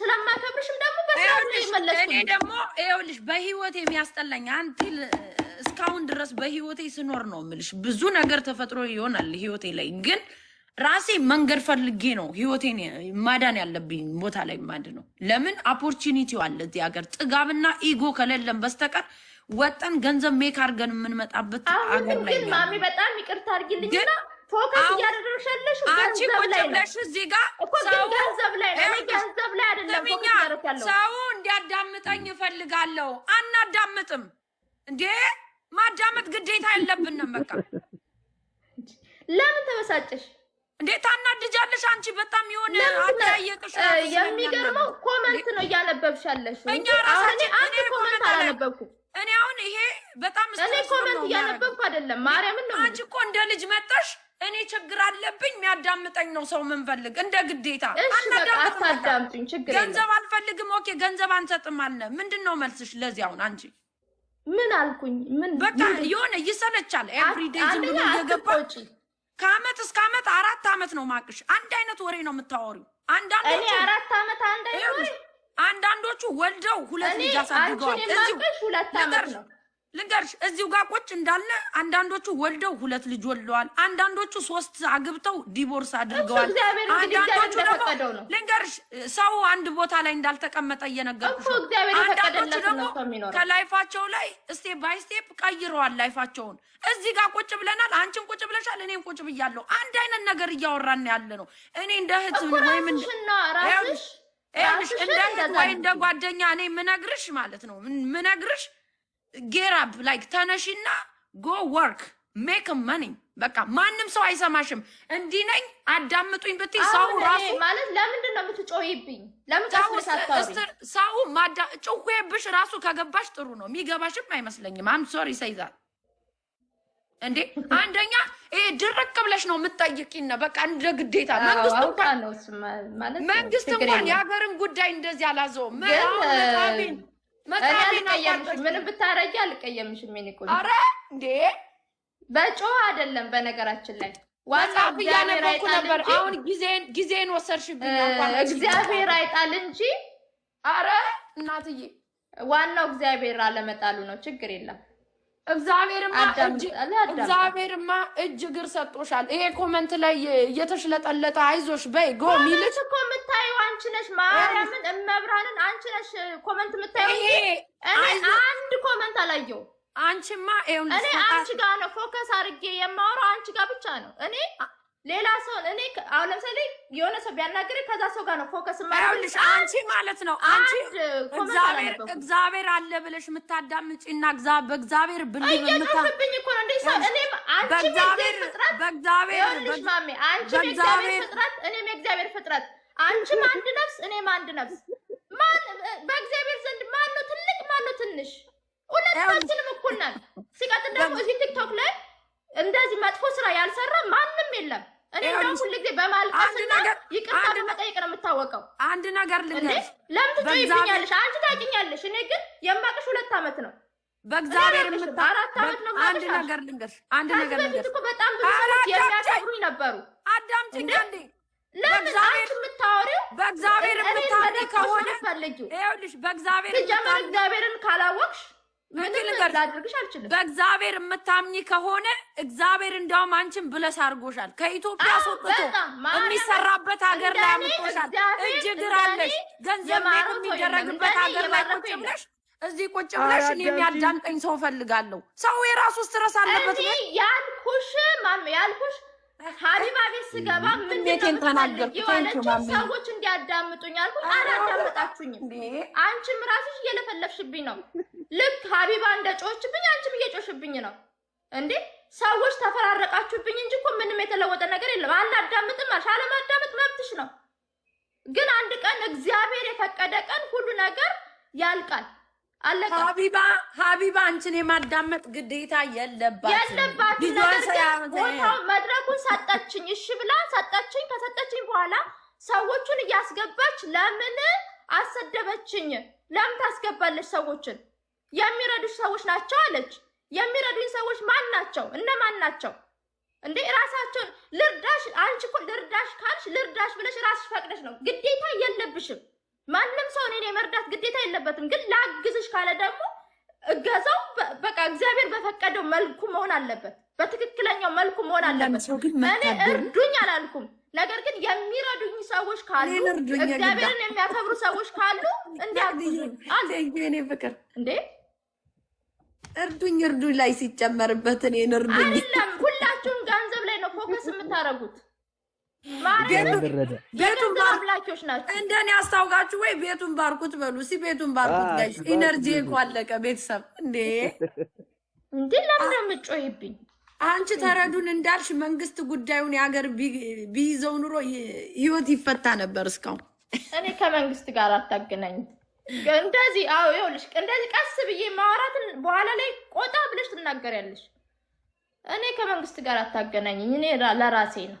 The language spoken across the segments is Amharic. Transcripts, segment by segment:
ስለማከብርሽም ደግሞ በሰዓት ይመለስኩ። እኔ ደግሞ ይኸውልሽ በህይወቴ የሚያስጠላኝ አንቲል እስካሁን ድረስ በህይወቴ ስኖር ነው የምልሽ። ብዙ ነገር ተፈጥሮ ይሆናል ህይወቴ ላይ ግን ራሴ መንገድ ፈልጌ ነው ህይወቴን ማዳን ያለብኝ ቦታ ላይ ማድ ነው። ለምን ኦፖርቹኒቲው አለ እዚህ ሀገር ጥጋብና ኢጎ ከሌለም በስተቀር ወጠን ገንዘብ ሜክ አድርገን የምንመጣበት አገር ላይ ግን ማሚ በጣም ይቅርታ አድርጊልኝና ፎከስ እያደረግሻለሽ ገንዘብ ላይ ነው። እዚህ ጋር ገንዘብ ላይ ነው። ገንዘብ ላይ አይደለም ፎከስ ያደረግያለሁ። ሰው እንዲያዳምጠኝ እፈልጋለሁ። አናዳምጥም እንዴ? ማዳመጥ ግዴታ የለብንም። በቃ ለምን ተበሳጨሽ እንዴ? ታናድጃለሽ አንቺ በጣም የሆነ አታየቅሽ። የሚገርመው ኮሜንት ነው እያነበብሻለሽ። እኛ ራሳችን አንቺ ኮሜንት አላነበብኩም። እኔ አሁን ይሄ በጣም እኔ ኮሜንት እያነበብኩ አይደለም። ማርያምን ነው አንቺ እኮ እንደ ልጅ መጣሽ። እኔ ችግር አለብኝ የሚያዳምጠኝ ነው ሰው ምንፈልግ እንደ ግዴታ አታዳምጡኝ። ችግር የለም ገንዘብ አልፈልግም። ኦኬ ገንዘብ አንሰጥም አለ። ምንድነው መልስሽ ለዚህ? አሁን አንቺ ምን አልኩኝ? ምን በቃ የሆነ ይሰለቻል። ኤቭሪዴይ ዝም ብሎ እየገባ ከአመት እስከ አመት 4 አመት ነው ማቅሽ። አንድ አይነት ወሬ ነው የምታወሪው። አንዳንዶቹ እኔ 4 አመት አንድ አይነት ወሬ አንዳንዶቹ ወልደው 2 ልጅ አሳድገዋል። እዚሁ 2 አመት ነው ልንገርሽ እዚሁ ጋር ቁጭ እንዳለ አንዳንዶቹ ወልደው 2 ልጅ ወልደዋል። አንዳንዶቹ 3 አግብተው ዲቮርስ አድርገዋል። አንዳንዶቹ ደግሞ ልንገርሽ ሰው አንድ ቦታ ላይ እንዳልተቀመጠ እየነገርኩሽ ነው። አንዳንዶቹ ደግሞ ከላይፋቸው ላይ ስቴፕ ባይ ስቴፕ ቀይረዋል ላይፋቸውን። እዚህ ጋር ቁጭ ብለናል። አንቺም ቁጭ ብለሻል፣ እኔም ቁጭ ብያለሁ። አንድ አይነት ነገር እያወራን ያለ ነው። እኔ እንደ እህት ወይም እንደ እህት ወይ እንደ ጓደኛ እኔ ምነግርሽ ማለት ነው ምነግርሽ get up like ተነሽና go work make money። በቃ ማንም ሰው አይሰማሽም። እንዲህ ነኝ አዳምጡኝ ብትይ ሰው ራሱ ማለት ለምንድን ነው የምትጮይብኝ? ለምን ታስመሳታው? ሰው ጮኸብሽ ራሱ ከገባሽ ጥሩ ነው። የሚገባሽም አይመስለኝም። አም ሶሪ ሳይዛት እንዴ አንደኛ ድርቅ ብለሽ ነው የምትጠይቂኝ። በቃ እንደ ግዴታ መንግስት እንኳን የሀገርን ጉዳይ እንደዚህ አላዘውም። ምንም ብታረጊ አልቀየምሽም። ምን ይቆይ? አረ እንዴ በጮህ አይደለም። በነገራችን ላይ ዋናው እያነበብኩ ነበር። አሁን ጊዜን ወሰርሽብኝ። እግዚአብሔር አይጣል እንጂ አረ እናትዬ ዋናው እግዚአብሔር አለመጣሉ ነው። ችግር የለም። እግዚአብሔርማ እጅ እግር ሰጥቶሻል። ይሄ ኮመንት ላይ እየተሽለጠለጠ አይዞሽ በይ ጎ ሚልሽ እኮ የምታዪው አንቺ ነሽ። ማርያምን እመብራንን አንቺ ነሽ ኮመንት የምታዪው። እኔ አንድ ኮመንት አላየው። አንቺማ እኔ አንቺ ጋር ነው ፎከስ አድርጌ የማወራው፣ አንቺ ጋር ብቻ ነው። እኔ ሌላ ሰው እኔ አሁን ለምሳሌ የሆነ ሰው ቢያናገር ከዛ ሰው ጋር ነው ፎከስ ማድረግልሽ። አንቺ ማለት ነው አንቺ እግዚአብሔር አለ ብለሽ የምታዳምጪና በእግዚአብሔር ብልይ የምታብኝ እኮ ነው እንዴ ሰው እኔ አንቺ በእግዚአብሔር ማሜ አንቺ በእግዚአብሔር ፍጥረት እኔም የእግዚአብሔር ፍጥረት፣ አንቺም አንድ ነፍስ እኔም አንድ ነፍስ። ማን በእግዚአብሔር ዘንድ ማን ነው ትልቅ ማን ነው ትንሽ? ሁለታችንም እኩል ነን። ሲቀጥል ደግሞ እዚህ ቲክቶክ ላይ እንደዚህ መጥፎ ስራ ያልሰራ ማንም የለም። እኔ ደግሞ ሁሉ ጊዜ በማልቀስና ይቅርታ በመጠየቅ ነው የምታወቀው። አንድ ነገር ልንገርሽ። ለምን ትጮይብኛለሽ? አንቺ ታውቂኛለሽ። እኔ ግን የማቅሽ 2 አመት ነው። በእግዚአብሔር 4 አመት ነው። አንድ ነገር ልንገርሽ። እኮ በጣም ብዙ ሰዎች የሚያከብሩኝ ነበሩ። አዳምጪኝ አንዴ። ለምን አንቺ የምታወሪው በእግዚአብሔር የምታምኚ ከሆነ ይኸውልሽ፣ በእግዚአብሔር እግዚአብሔርን ካላወቅሽ ምንም ላድርግሽ አልችልም። በእግዚአብሔር የምታምኚ ከሆነ እግዚአብሔር እንደውም አንቺን ብለስ አድርጎሻል። ከኢትዮጵያ አስወጥቶ የሚሰራበት ሀገር ላይ አምጥቶሻል። እጅ እግር አለሽ። ገንዘብ የሚደረግበት ሀገር ላይ ቁጭ ብለሽ እዚህ ቁጭ ብለሽ እኔ የሚያዳምጠኝ ሰው እፈልጋለሁ። ሰው የራሱ ስትረስ አለበት። ያልኩሽ ሀቢባ ቤት ስገባ ምንድነው ተናገርኩት ሰዎች እንዲያዳምጡኝ አልኩኝ። አላዳመጣችሁኝም። አንቺም ራስሽ እየለፈለፍሽብኝ ነው። ልክ ሀቢባ እንደጮችብኝ አንቺም እየጮሽብኝ ነው እንዴ። ሰዎች ተፈራረቃችሁብኝ እንጂ እኮ ምንም የተለወጠ ነገር የለም። አላዳምጥም አልሽ። አለማዳመጥ መብትሽ ነው። ግን አንድ ቀን እግዚአብሔር የፈቀደ ቀን ሁሉ ነገር ያልቃል። አለቀ። ሀቢባ አንቺን የማዳመጥ ግዴታ የለባትም። ቦታው መድረኩን ሰጠችኝ፣ እሺ ብላ ሰጠችኝ። ከሰጠችኝ በኋላ ሰዎቹን እያስገባች ለምን አሰደበችኝ? ለምን ታስገባለች? ሰዎችን የሚረዱሽ ሰዎች ናቸው አለች። የሚረዱኝ ሰዎች ማን ናቸው? እነማን ናቸው እንዴ? ራሳቸውን ልርዳሽ። አንቺ እኮ ልርዳሽ ካልሽ ልርዳሽ ብለሽ ራስሽ ፈቅደሽ ነው። ግዴታ የለብሽ አልደግፍሽም። ማንም ሰው እኔን የመርዳት ግዴታ የለበትም። ግን ላግዝሽ ካለ ደግሞ እገዛው በቃ እግዚአብሔር በፈቀደው መልኩ መሆን አለበት። በትክክለኛው መልኩ መሆን አለበት። እኔ እርዱኝ አላልኩም። ነገር ግን የሚረዱኝ ሰዎች ካሉ እግዚአብሔርን የሚያከብሩ ሰዎች ካሉ እንዲያግዙኝ አለ። እኔ ፍቅር እንዴ እርዱኝ ላይ ሲጨመርበት እኔን እርዱኝ አይደለም። ሁላችሁም ገንዘብ ላይ ነው ፎከስ የምታረጉት። ቤቱን ባርላኪዎች ናቸው። እንደኔ አስታውቃችሁ ወይ ቤቱን ባርኩት በሉ። እስኪ ቤቱን ባርኩት ጋይስ። ኢነርጂ እኮ አለቀ ቤተሰብ። እንዴ ለምን ነው የምትጮይብኝ? አንቺ ተረዱን እንዳልሽ መንግስት ጉዳዩን የሀገር ቢይዘው ኑሮ ህይወት ይፈታ ነበር እስካሁን። እኔ ከመንግስት ጋር አታገናኝ እንደዚህ። አዎ ይኸውልሽ፣ እንደዚህ ቀስ ብዬ ማውራትን በኋላ ላይ ቆጣ ብለሽ ትናገሪያለሽ። እኔ ከመንግስት ጋር አታገናኝኝ። እኔ ለራሴ ነው።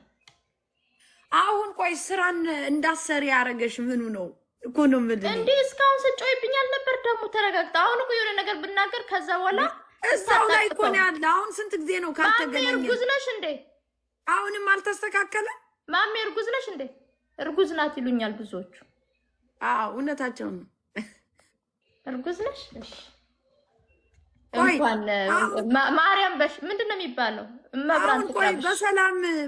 አሁን ቆይ ስራን እንዳሰሪ ያደረገሽ ምኑ ነው እኮ ነው የምልህ። እንዴ እስካሁን ስጮይብኛል ነበር። ደግሞ ተረጋግጣ። አሁን እኮ የሆነ ነገር ብናገር ከዛ በኋላ እዛው ላይ እኮ ነው ያለ። አሁን ስንት ጊዜ ነው ካልተገናኘን? እርጉዝ ነሽ እንዴ? አሁንም አልተስተካከለም። ማሜ እርጉዝ ነሽ እንዴ? እርጉዝ ናት ይሉኛል ብዙዎቹ። አዎ እውነታቸው ነው። እርጉዝ ነሽ? እሺ እንኳን ማርያም በሽ ምንድን ነው የሚባለው? መብራን ትቅረብሽ።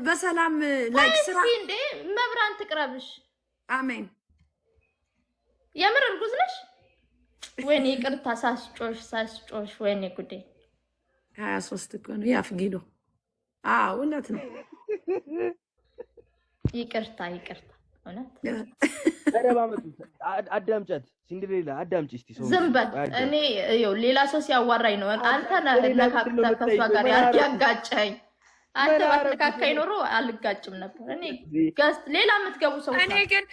በሰላም ላይ ስራ እንዴ መብራን ትቅረብሽ። አሜን። የምር እርጉዝ ነሽ? ወይኔ ይቅርታ ሳስጮሽ ወይኔ ጉዴ። 23 እኮ ነው ያፍጊዶ። አዎ እውነት ነው። ይቅርታ እውነት። አዳምጫት ሲንድሬላ አዳምጪ እስቲ። ሰው ዝም በል። እኔ ይኸው ሌላ ሰው ሲያዋራኝ ነው። አንተ ነካክተህ ከሷ ጋር ያጋጨኝ። አንተ ባትነካካኝ ኖሮ አልጋጭም ነበር። እኔ ሌላ የምትገቡ ሰዎች እኔ ግን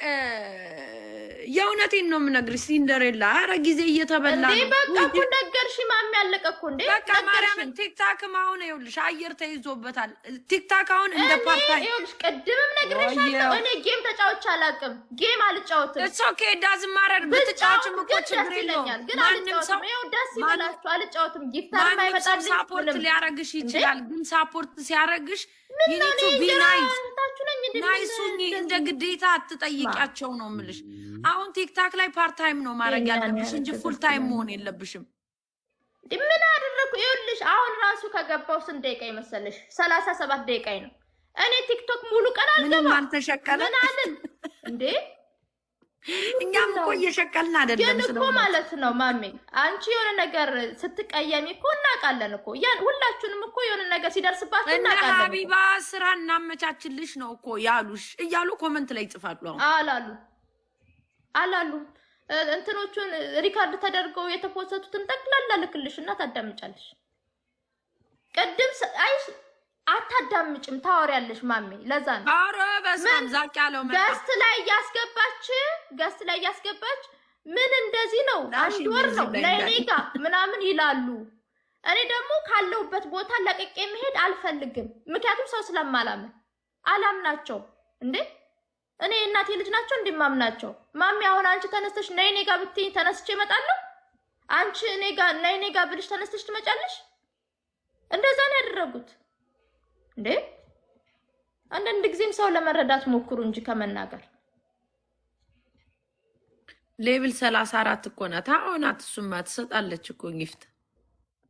የእውነቴን ነው የምነግርሽ ሲንደሬላ። ኧረ ጊዜ እየተበላ ነው። በቃ እኮ ነገርሽ ማሚ ያለቀ እኮ እንዴ። በቃ ማርያምን ቲክታክም አሁን ይኸውልሽ አየር ተይዞበታል። ቲክታክ አሁን እንደ ፓርታይ ይኸውልሽ ቅድምም ነግሬሻለሁ። እኔ ጌም ተጫውቼ አላውቅም። ጌም አልጫወትም። እሱ ኦኬ ዳዝ ማረር ብትጫወችም እኮ ችግር የለውም። ግን አልጫወትም። ይኸው ደስ ይበላችሁ። አልጫወትም። ጊፍታር ማይመጣልኝ ሳፖርት ሊያረግሽ ይችላል። ግን ሳፖርት ሲያረግሽ ይኒቱ ቢናይስ ናይሱኝ እንደ ግዴታ አትጠይቂያቸው ነው የምልሽ። አሁን ቲክታክ ላይ ፓርት ታይም ነው ማድረግ ያለብሽ እንጂ ፉል ታይም መሆን የለብሽም። ምን አደረኩ? ይኸውልሽ አሁን ራሱ ከገባው ስንት ደቂቃ ይመሰልሽ? 37 ደቂቃ ነው። እኔ ቲክቶክ ሙሉ ቀን አልገባም። ምን አንተሸቀለ ምን አለን እንዴ? እኛም እኮ እየሸቀልን አይደለም እኮ ማለት ነው ማሜ። አንቺ የሆነ ነገር ስትቀየሚ እኮ እናውቃለን እኮ ሁላችሁንም እኮ የሆነ ነገር ሲደርስባችሁ እናውቃለን። ሀቢባ ስራ እናመቻችልሽ ነው እኮ ያሉሽ እያሉ ኮመንት ላይ ይጽፋሉ። አላሉ እንትኖቹን ሪካርድ ተደርገው የተፖሰቱትን ጠቅላላ ልክልሽ እና ታዳምጫለሽ። ቅድም አይሽ አታዳምጭም ታወሪያለሽ ማሜ። ለዛ ነው አረ በስም ዛቅ ያለው ገስት ላይ ያስገባች ምን እንደዚህ ነው አንድ ወር ነው ለኔጋ ምናምን ይላሉ። እኔ ደግሞ ካለውበት ቦታ ለቀቄ መሄድ አልፈልግም። ምክንያቱም ሰው ስለማላምን አላምናቸው እንዴ። እኔ እናቴ ልጅ ናቸው እንደማምናቸው። ማሚ አሁን አንቺ ተነስተሽ ነይ ኔጋ ብትይ ተነስቼ እመጣለሁ። አንቺ ነይ ኔጋ ብልሽ ተነስተሽ ትመጫለሽ። እንደዛ ነው ያደረጉት እንዴ። አንዳንድ ጊዜም ሰው ለመረዳት ሞክሩ እንጂ ከመናገር። ሌቭል 34 እኮ ናት። አሁን እሱማ ትሰጣለች እኮ ጊፍት።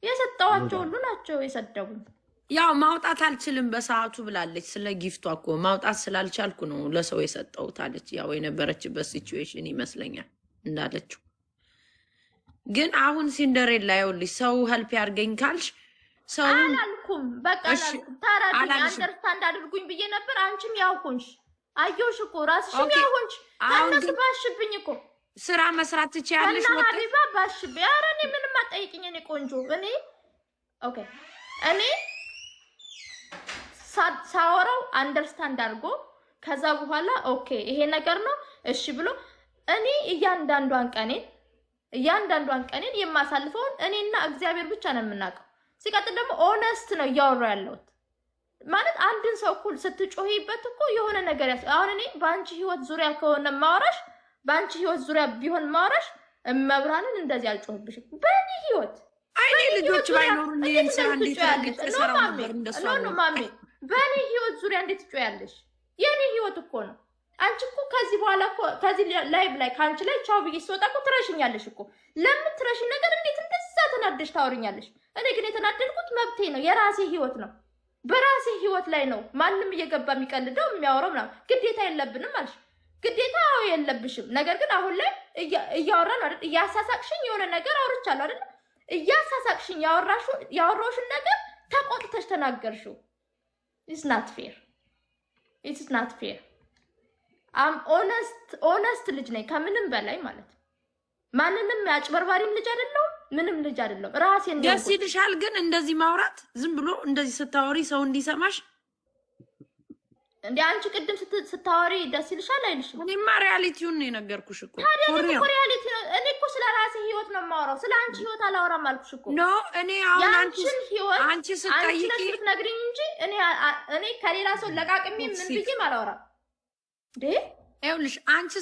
የሰጠዋቸው ሁሉ ናቸው የሰደቡኝ። ያው ማውጣት አልችልም በሰዓቱ ብላለች። ስለ ጊፍቷ እኮ ማውጣት ስላልቻልኩ ነው ለሰው የሰጠሁት አለች። ያው የነበረችበት ሲቹዌሽን ይመስለኛል እንዳለችው። ግን አሁን ሲንደሬላ ይኸውልሽ ሰው ሄልፕ ያርገኝ ካልሽ ሰው አላልኩም። በቃ ታራዲ አንደርስታንድ አድርጉኝ ብዬ ነበር። አንቺም ያውኩንሽ አየሁሽ እኮ ራስሽም ያውኩንሽ። ታነስ ባሽብኝ እኮ ስራ መስራት ትችያለሽ። ወጣ ሀቢባ ባሽብ። ኧረ እኔ ምንም አትጠይቂኝ። እኔ ቆንጆ እኔ ሳወራው አንደርስታንድ አድርጎ ከዛ በኋላ ኦኬ ይሄ ነገር ነው እሺ ብሎ እኔ እያንዳንዷን ቀኔን የማሳልፈውን እኔና እግዚአብሔር ብቻ ነው የምናውቀው። ሲቀጥል ደግሞ ኦነስት ነው እያወራሁ ያለሁት። ማለት አንድን ሰው እኩል ስትጮሂበት እኮ የሆነ ነገር አሁን እኔ በአንቺ ህይወት ዙሪያ ከሆነ ማውራሽ በአንቺ ህይወት ዙሪያ ቢሆን ማውራሽ መብራንን እንደዚህ አልጮህብሽም። በእኔ ህይወት አይኔ ልጆች ባይኖሩ እንዴት ስራ እንዴት ተሰራ ነበር እንደሱ ነው ማሜ። በእኔ ህይወት ዙሪያ እንዴት ትጮያለሽ? የኔ ህይወት እኮ ነው። አንቺ እኮ ከዚህ በኋላ እኮ ከዚህ ላይቭ ላይ ካንቺ ላይ ቻው ብዬ ስወጣ እኮ ትረሽኛለሽ እኮ። ለምን ትረሽኝ ነገር እንዴት እንደዛ ተናደሽ ታወሪኛለሽ? እኔ ግን የተናደድኩት መብቴ ነው፣ የራሴ ህይወት ነው። በራሴ ህይወት ላይ ነው ማንም እየገባ የሚቀልደው የሚያወራው ምናምን። ግዴታ የለብንም አልሽ። ግዴታ የለብሽም። ነገር ግን አሁን ላይ እያወራን አይደል? እያሳሳቅሽኝ የሆነ ነገር አውርቻለሁ አይደል? እያሳሳቅሽኝ ያወራሽን ነገር ተቆጥተሽ ተናገርሽው። ኢትስ ናት ፌር። ኢትስ ናት ፌር። ኦነስት ልጅ ነኝ ከምንም በላይ ማለት ነው። ማንንም ያጭበርባሪም ልጅ አይደለም፣ ምንም ልጅ አይደለም። ራሴን ደስ ይልሻል ግን እንደዚህ ማውራት? ዝም ብሎ እንደዚህ ስታወሪ ሰው እንዲሰማሽ እንዴ? አንቺ ቅድም ስታወሪ ደስ ይልሻል አይልሽም? እኔማ ሪያሊቲውን ነው የነገርኩሽ እኮ። ታዲያ እኮ ሪያሊቲ ነው። እኔ እኮ ስለ ራሴ ህይወት ነው የማወራው፣ ስለ አንቺ ህይወት አላወራም አልኩሽ እኮ። ኖ እኔ አሁን አንቺ ስጠይቂ ነግሪኝ እንጂ እኔ ከሌላ ሰው ለቃቅሜ ምን ብዬ አላወራም። እንዴ ይኸውልሽ አንቺ